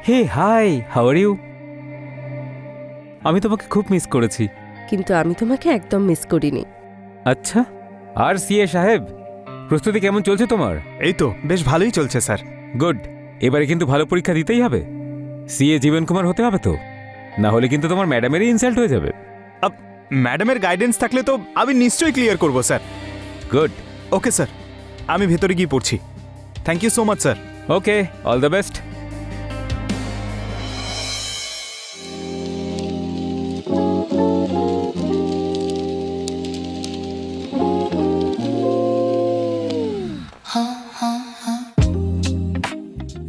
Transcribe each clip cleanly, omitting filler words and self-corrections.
Hey hi, how are you? আমি তোমাকে খুব মিস করেছি। কিন্তু আমি তোমাকে একদম মিস করিনি। আচ্ছা, আর সিএ সাহেব, প্রস্তুতি কেমন চলছে তোমার? এই তো বেশ ভালোই চলছে স্যার। গুড। এবারে কিন্তু ভালো পরীক্ষা দিতেই হবে। সিএ জীবন কুমার হতে হবে তো, না হলে কিন্তু তোমার ম্যাডামেরই ইনসাল্ট হয়ে যাবে। ম্যাডামের গাইডেন্স থাকলে তো আমি নিশ্চয়ই ক্লিয়ার করব স্যার। গুড। ওকে স্যার, আমি ভেতরে গিয়ে পড়ছি। Thank you so much sir. Okay, all the best.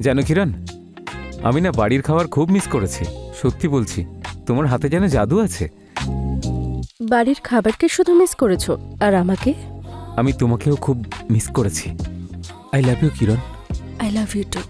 জানো কিরণ, আমি না বাড়ির খাবার খুব মিস করেছি। সত্যি বলছি, তোমার হাতে যেন জাদু আছে। বাড়ির খাবারকে শুধু মিস করেছো, আর আমাকে? আমি তোমাকেও খুব মিস করেছি। I love you Kiran. I love you too.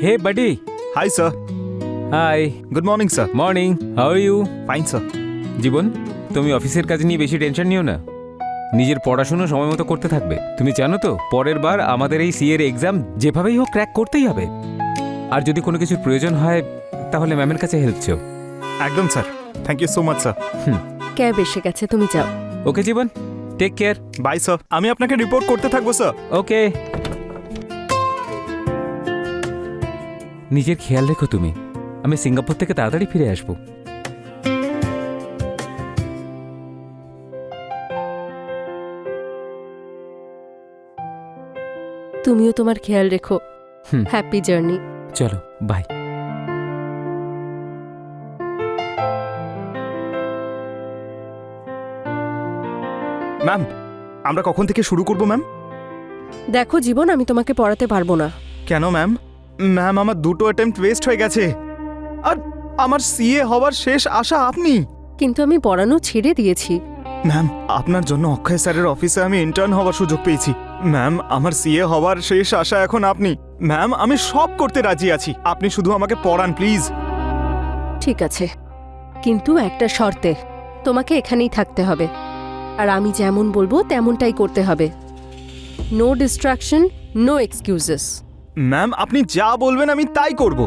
Hey buddy. Hi sir. Hi. Good morning sir. Morning, how are you? Fine sir. Jiban, তুমি অফিসের কাজ নিয়ে বেশি টেনশন নিও না। নিজের পড়াশুনো সময় মতো করতে থাকবে। তুমি জানো তো, পরের বার আমাদের এই সিএর এক্সাম যেভাবেই হোক ক্র্যাক করতেই হবে। আর যদি কোনো কিছুর প্রয়োজন হয় তাহলে ম্যামের কাছে হেল্প চেও। একদম sir. Thank you so much sir. Cab এসে গেছে, তুমি যাও। Okay Jibon, take care. Bye sir. আমি আপনাকে রিপোর্ট করতে থাকবো স্যার। ওকে। নিজের খেয়াল রেখো তুমি। আমি সিঙ্গাপুর থেকে তাড়াতাড়ি ফিরে আসবো। তুমিও তোমার খেয়াল রেখো। Happy journey. চলো, বাই। ম্যাম, আমরা কখন থেকে শুরু করব ম্যাম? দেখো জীবন, আমি তোমাকে পড়াতে পারবো না। কেন ম্যাম? ম্যাম, আমার দুটো অ্যাটেম্প্ট ওয়েস্ট হয়ে গেছে। আর আমার সিএ হওয়ার শেষ আশা আপনি। কিন্তু আমি পড়ানো ছেড়ে দিয়েছি। ম্যাম, আপনার জন্য অক্ষয় স্যারের অফিসে আমি ইন্টার্ন হওয়ার সুযোগ পেয়েছি। ম্যাম, আমার সিএ হওয়ার শেষ আশা এখন আপনি। ম্যাম, আমি সব করতে রাজি আছি, আপনি শুধু আমাকে পড়ান প্লিজ। ঠিক আছে, কিন্তু একটা শর্তে। তোমাকে এখানেই থাকতে হবে, আর আমি যেমন বলবো তেমনটাই করতে হবে। No distraction, no excuses. Ma'am, আপনি যা বলবেন আমি তাই করব।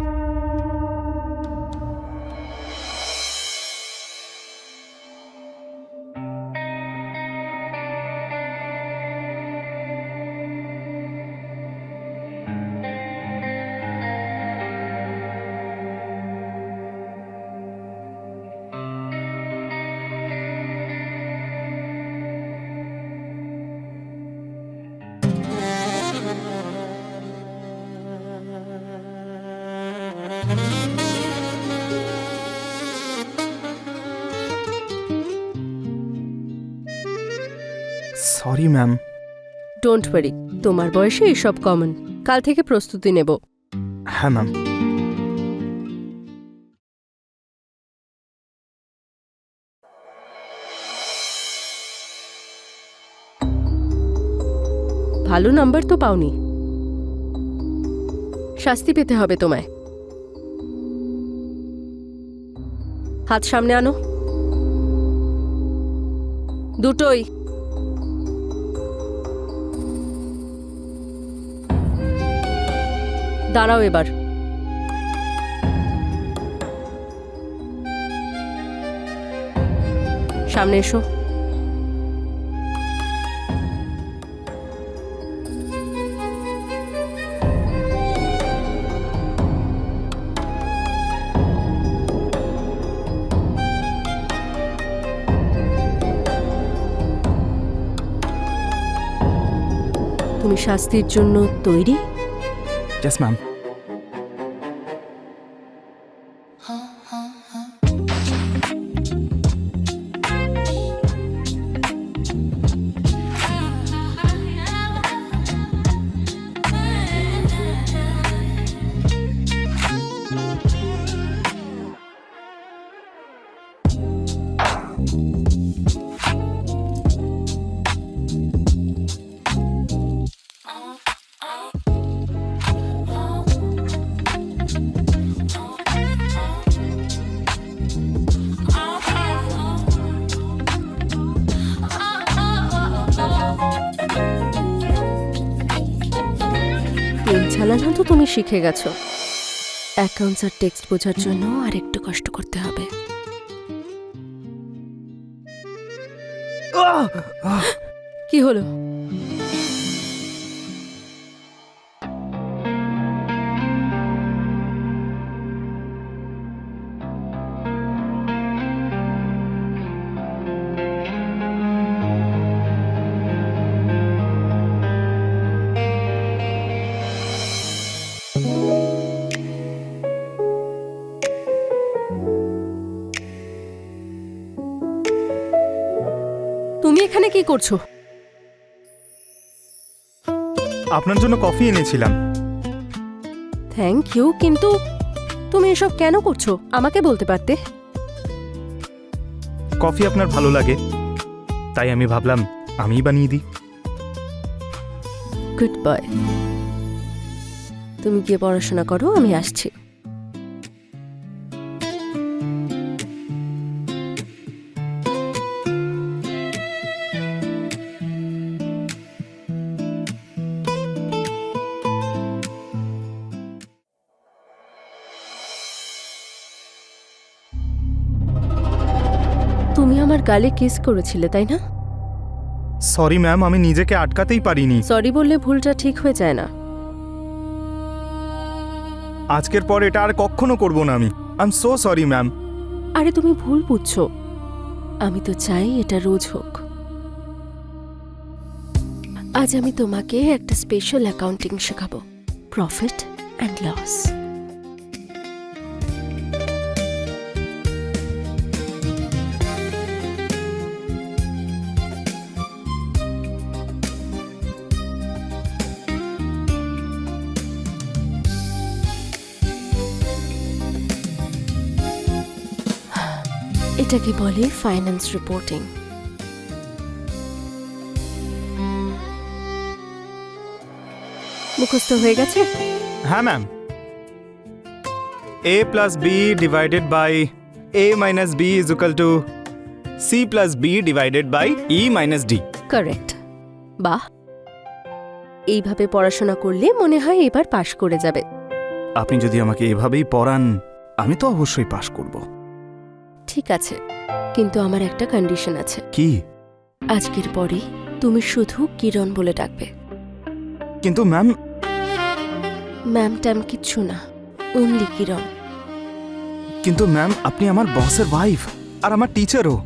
Sorry ma'am. ডোন্ট ওয়ারি, তোমার বয়সে এসব কমন। কাল থেকে প্রস্তুতি নেব। হ্যাঁ ম্যাম। ভালো নাম্বার তো পাওনি, শাস্তি পেতে হবে তোমায়। হাত সামনে আনো, দুটোই। দাঁড়াও এবার। সামনে এসো। তুমি শাস্তির জন্য তৈরি? Yes ma'am. পেন চালানো তো তুমি শিখে গেছো, অ্যাকাউন্টস আর টেক্সট বোঝার জন্য আর একটু কষ্ট করতে হবে। কি হলো? তুমি এখানে কি করছো? আপনার জন্য কফি এনেছিলাম। থ্যাংক ইউ, কিন্তু তুমি এসব কেন করছো আমাকে বলতে পারতে। কফি আপনার ভালো লাগে, তাই আমি ভাবলাম আমিই বানিয়ে দিই। Good boy. তুমি গিয়ে পড়াশোনা করো, আমি আসছি। তুমি আমার গালে কিস করেছিলে, তাই না? সরি ম্যাম, আমি নিজেকে আটকাতেই পারিনি। সরি বললে ভুলটা ঠিক হয়ে যায় না। আজকের পর এটা আর কখনো করব না আমি। I am so sorry ma'am. আরে তুমি ভুল বুঝছো, আমি তো চাই এটা রোজ হোক। আজ আমি তোমাকে একটা স্পেশাল অ্যাকাউন্টিং শেখাবো, প্রফিট অ্যান্ড লস। এটাকে বলে ফাইন্যান্স রিপোর্টিং। মুখস্থ হয়ে গেছে? হ্যাঁ ma'am. a plus B divided by a minus B is equal to C plus B divided by E minus D. Correct. বাহ, এইভাবে পড়াশোনা করলে মনে হয় এবার পাশ করে যাবে। আপনি যদি আমাকে এভাবেই পড়ান, আমি তো অবশ্যই পাশ করব। ঠিক আছে, কিন্তু আমার একটা কন্ডিশন আছে। কি? আজকের পরে তুমি শুধু কিরণ বলে ডাকবে। কিন্তু ম্যাম। ম্যাম ট্যাম কিচ্ছু না, অনলি কিরণ। কিন্তু ম্যাম, আপনি আমার বসের ওয়াইফ আর আমার টিচারও।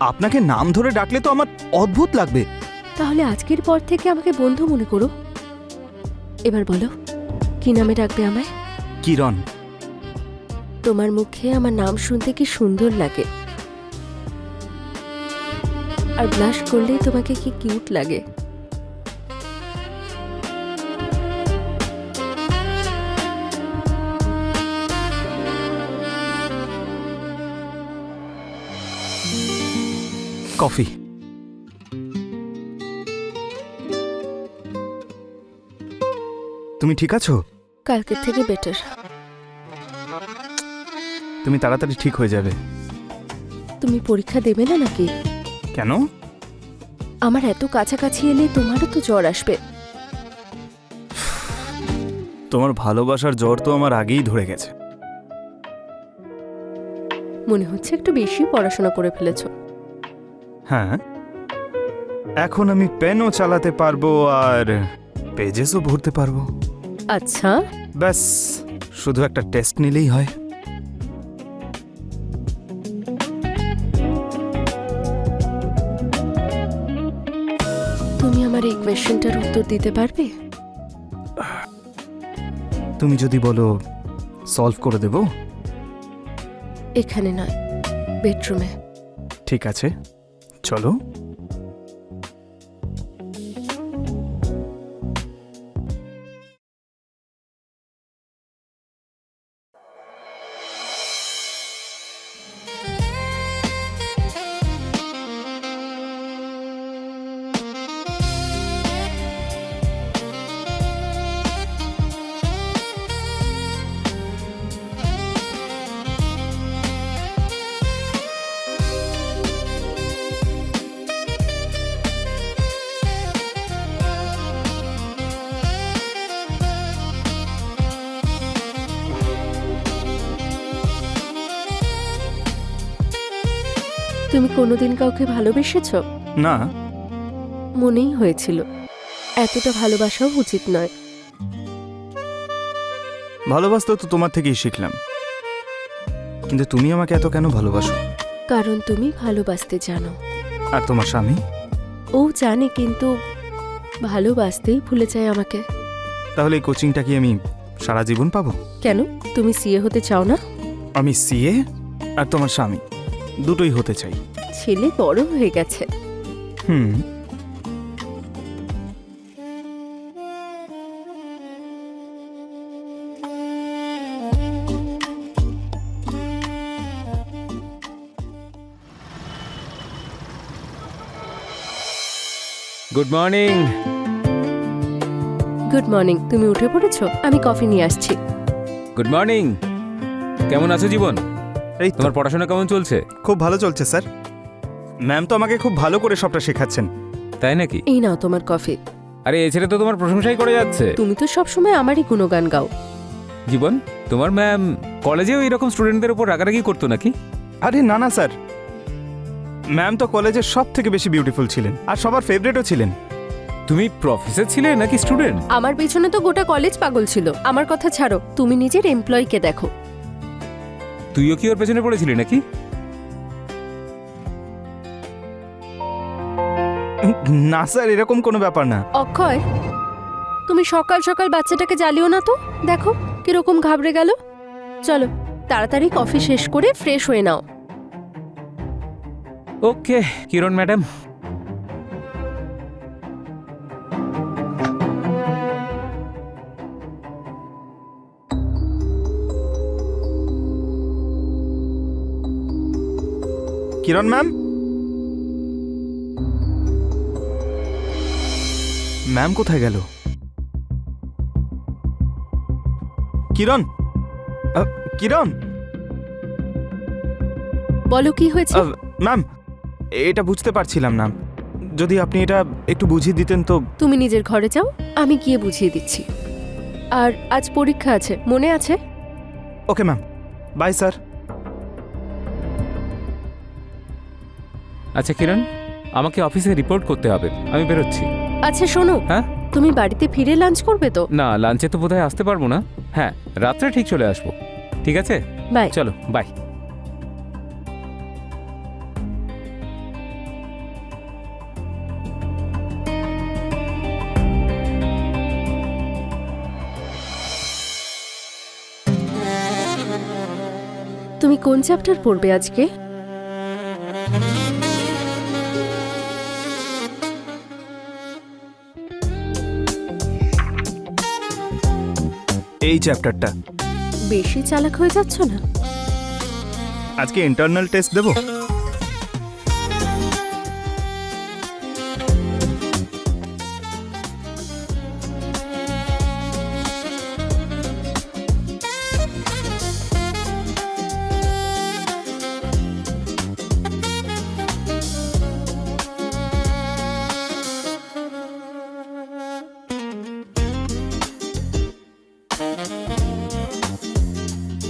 আপনাকে নাম ধরে ডাকলে তো আমার অদ্ভুত লাগবে। তাহলে আজকের পর থেকে আমাকে বন্ধু মনে করো। এবার বলো, কি নামে ডাকবে আমায়? কিরণ। তোমার মুখে আমার নাম শুনতে কি সুন্দর লাগে, আর ব্লাশ করলেই তোমাকে কি কিউট লাগে। কফি। তুমি ঠিক আছো? কালকের থেকে বেটার। তুমি তাড়াতাড়ি ঠিক হয়ে যাবে। তুমি পরীক্ষা দেবে না নাকি? কেন? আমার এত কাছাকাছি এলে তোমারও তো জ্বর আসবে। তোমার ভালোবাসার জ্বর তো আমার আগেই ধরে গেছে। মনে হচ্ছে একটু বেশি পড়াশোনা করে ফেলেছো। হ্যাঁ, এখন আমি পেনও চালাতে পারবো আর পেজেসও ভরতে পারবো। আচ্ছা, ব্যাস শুধু একটা টেস্ট নিলেই হয়। তুমি আমার এই কোয়েশ্চেনটার উত্তর দিতে পারবে? তুমি যদি বলো সলভ করে দেব। এখানে নয়, বেডরুমে। ঠিক আছে, চলো। তুমি কোনোদিন কাউকে ভালোবেসেছো? না, মনেই হয়েছিল। এতটা ভালোবাসাও উচিত নয়। ভালোবাসতে তো তোমার থেকেই শিখলাম, কিন্তু তুমি আমাকে এত কেন ভালোবাসো? কারণ তুমি ভালোবাসতে জানো। আর তোমার স্বামী? ও জানে, কিন্তু ভালোবাসতেই ভুলে যায় আমাকে। তাহলে এই কোচিংটা কি আমি সারা জীবন পাবো? কেন, তুমি সিএ হতে চাও না? আমি সিএ আর তোমার স্বামী দুটোই হতে চাই। ছেলে বড় হয়ে গেছে। হুম, গুড মর্নিং। Good morning. তুমি উঠে পড়েছো? আমি কফি নিয়ে আসছি। Good morning. কেমন আছো জীবন? এই তো তোমার পড়াশোনা কেমন চলছে? খুব ভালো চলছে স্যার। ম্যাম তো আমাকে খুব ভালো করে সবটা শেখাচ্ছেন। তাই নাকি? এই নাও তোমার কফি। আরে এ ছেলে তো তোমার প্রশংসাই করে যাচ্ছে। তুমি তো সবসময় আমারই গুণগান গাও। জীবন, তোমার ম্যাম কলেজেও এরকম স্টুডেন্টদের উপর রাগারাগি করতো নাকি? আরে না না স্যার, ম্যাম তো কলেজের সব থেকে বেশি বিউটিফুল ছিলেন আর সবার ফেভারিটও ছিলেন। তুমি প্রফেসর ছিলে নাকি স্টুডেন্ট? আমার পেছনে তো গোটা কলেজ পাগল ছিল। আমার কথা ছাড়ো, তুমি নিজের এমপ্লয়িকে দেখো। তুইও কি ওর পেছনে পড়েছিলি নাকি? না স্যার, এরকম কোনো ব্যাপার না। অক্ষয়, তুমি সকাল সকাল বাচ্চাটাকে জ্বালিও না তো। দেখো কিরকম ঘাবড়ে গেল। চলো তাড়াতাড়ি কফি শেষ করে ফ্রেশ হয়ে নাও। ওকে কিরণ ম্যাডাম। কিরণ ম্যাম, ম্যাম কোথায় গেল? কিরণ, কিরণ। বলো কি হয়েছে? ম্যাম, এটা বুঝতে পারছিলাম না, যদি আপনি এটা একটু বুঝিয়ে দিতেন তো। তুমি নিজের ঘরে যাও, আমি গিয়ে বুঝিয়ে দিচ্ছি। আর আজ পরীক্ষা আছে, মনে আছে? Okay ma'am, bye sir. আচ্ছা কিরণ, আমাকে অফিসে রিপোর্ট করতে হবে, আমি বেরোচ্ছি। আচ্ছা শোনো, হ্যাঁ? তুমি বাড়িতে ফিরে লাঞ্চ করবে তো? না, লাঞ্চে তো বোধহয় আসতে পারবো না। হ্যাঁ, রাত্রে ঠিক চলে আসবো। ঠিক আছে, বাই। চলো বাই। তুমি কোন চ্যাপ্টার পড়বে আজকে? এই চ্যাপ্টারটা। বেশি চালাক হয়ে যাচ্ছ না? আজকে ইন্টারনাল টেস্ট দেবো।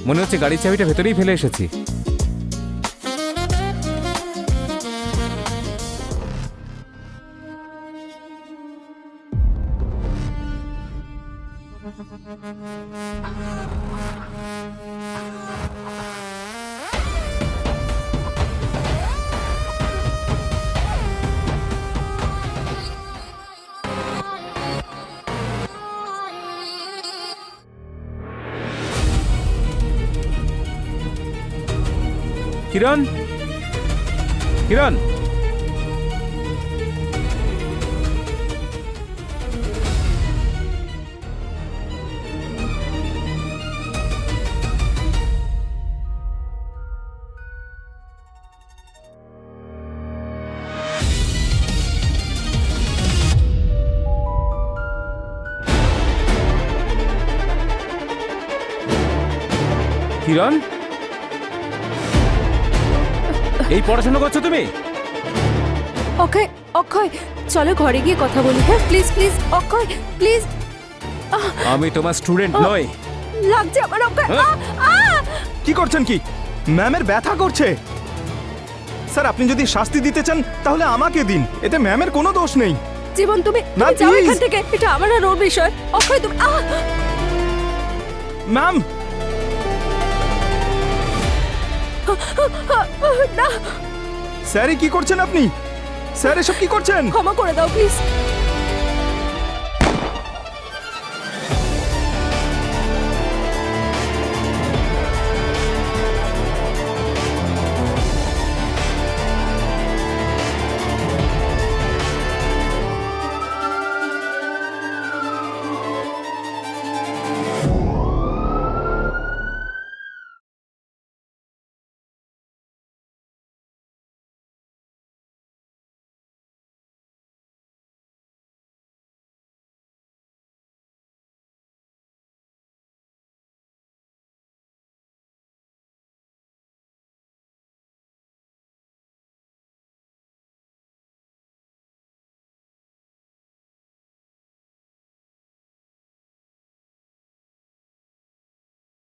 মনে হচ্ছে গাড়ির চাবিটা ভেতরেই ফেলে এসেছি। কিরণ, কিরণ, কিরণ, এই পড়াশোনা করছো তুমি? অক্ষয়, অক্ষয়, চলো ঘরে গিয়ে কথা বলি। হ্যাঁ, প্লিজ প্লিজ অক্ষয়, প্লিজ। আমি তোমার স্টুডেন্ট নই। লাগছে আমার অক্ষয়। হ্যাঁ? কি করছেন কি? ম্যামের ব্যথা করছে। স্যার, আপনি যদি শাস্তি দিতে চান তাহলে আমাকে দিন, এতে ম্যামের কোনো দোষ নেই। জীবন, তুমি না, যাও please। এখান থেকে। এটা আমার আর ওর বিষয়। অক্ষয়, তুমি ম্যাম, না, স্যার, কি করছেন আপনি? স্যার, এসব কি করছেন? ক্ষমা করে দাও প্লিজ।